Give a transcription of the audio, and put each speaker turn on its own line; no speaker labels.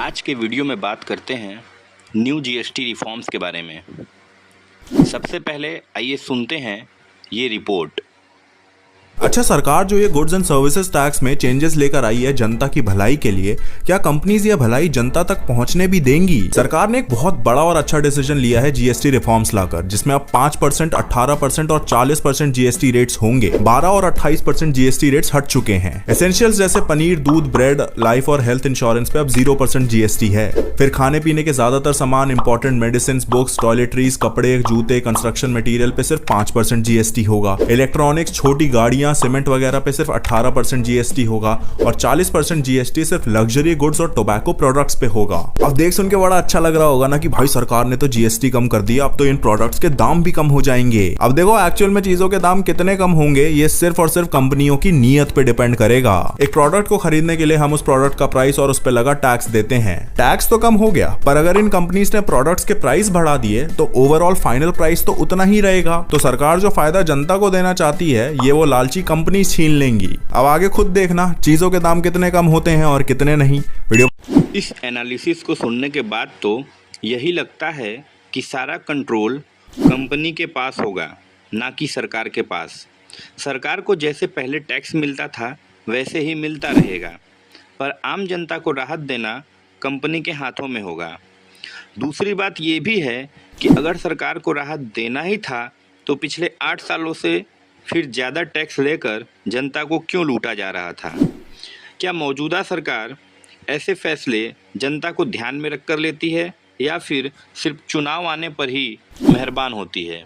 आज के वीडियो में बात करते हैं न्यू जीएसटी रिफॉर्म्स के बारे में। सबसे पहले आइए सुनते हैं ये रिपोर्ट।
अच्छा, सरकार जो ये गुड्स एंड सर्विसेज टैक्स में चेंजेस लेकर आई है जनता की भलाई के लिए, क्या कंपनीज ये भलाई जनता तक पहुंचने भी देंगी? सरकार ने एक बहुत बड़ा और अच्छा डिसीजन लिया है जीएसटी रिफॉर्म्स लाकर, जिसमें अब 5%, 18% और 40% जीएसटी रेट्स होंगे। 12 और 28% जीएसटी रेट्स हट चुके हैं। एसेंशियल्स जैसे पनीर, दूध, ब्रेड, लाइफ और हेल्थ इंश्योरेंस पे अब 0% जीएसटी है। फिर खाने पीने के ज्यादातर सामान, इंपॉर्टेंट मेडिसिन, बुक्स, टॉयलेटरीज, कपड़े, जूते, कंस्ट्रक्शन मटेरियल पे सिर्फ 5% जीएसटी होगा। इलेक्ट्रॉनिक्स, छोटी गाड़ियां, सीमेंट वगैरह पे सिर्फ 18% जीएसटी होगा और 40% जीएसटी सिर्फ लग्जरी गुड्स और टोबैको प्रोडक्ट्स पे होगा। अब देख सुन के बड़ा अच्छा लग रहा होगा ना कि भाई सरकार ने तो जीएसटी कम कर दिया, अब तो इन प्रोडक्ट्स के दाम भी कम हो जाएंगे। अब देखो एक्चुअल में चीजों के दाम कितने कम होंगे ये सिर्फ और सिर्फ कंपनियों की नीयत पे डिपेंड करेगा। एक प्रोडक्ट को खरीदने के लिए हम उस प्रोडक्ट का प्राइस और उस पे लगा टैक्स देते हैं। टैक्स तो कम हो गया, पर अगर इन कंपनीज ने प्रोडक्ट्स के प्राइस बढ़ा दिए तो ओवरऑल फाइनल प्राइस तो उतना ही रहेगा। तो सरकार जो फायदा जनता को देना चाहती है ये वो लालची कंपनी छीन लेंगी। अब आगे खुद देखना चीजों के दाम कितने कम होते हैं और कितने नहीं। वीडियो
इस एनालिसिस को सुनने के बाद तो यही लगता है कि सारा कंट्रोल कंपनी के पास होगा, ना कि सरकार के पास। सरकार को जैसे पहले टैक्स मिलता था वैसे ही मिलता रहेगा, पर आम जनता को राहत देना कंपनी के हाथों में होगा। दूसरी बात ये भी है कि अगर सरकार को राहत देना ही था तो पिछले 8 सालों से फिर ज़्यादा टैक्स लेकर जनता को क्यों लूटा जा रहा था? क्या मौजूदा सरकार ऐसे फैसले जनता को ध्यान में रखकर लेती है या फिर सिर्फ चुनाव आने पर ही मेहरबान होती है?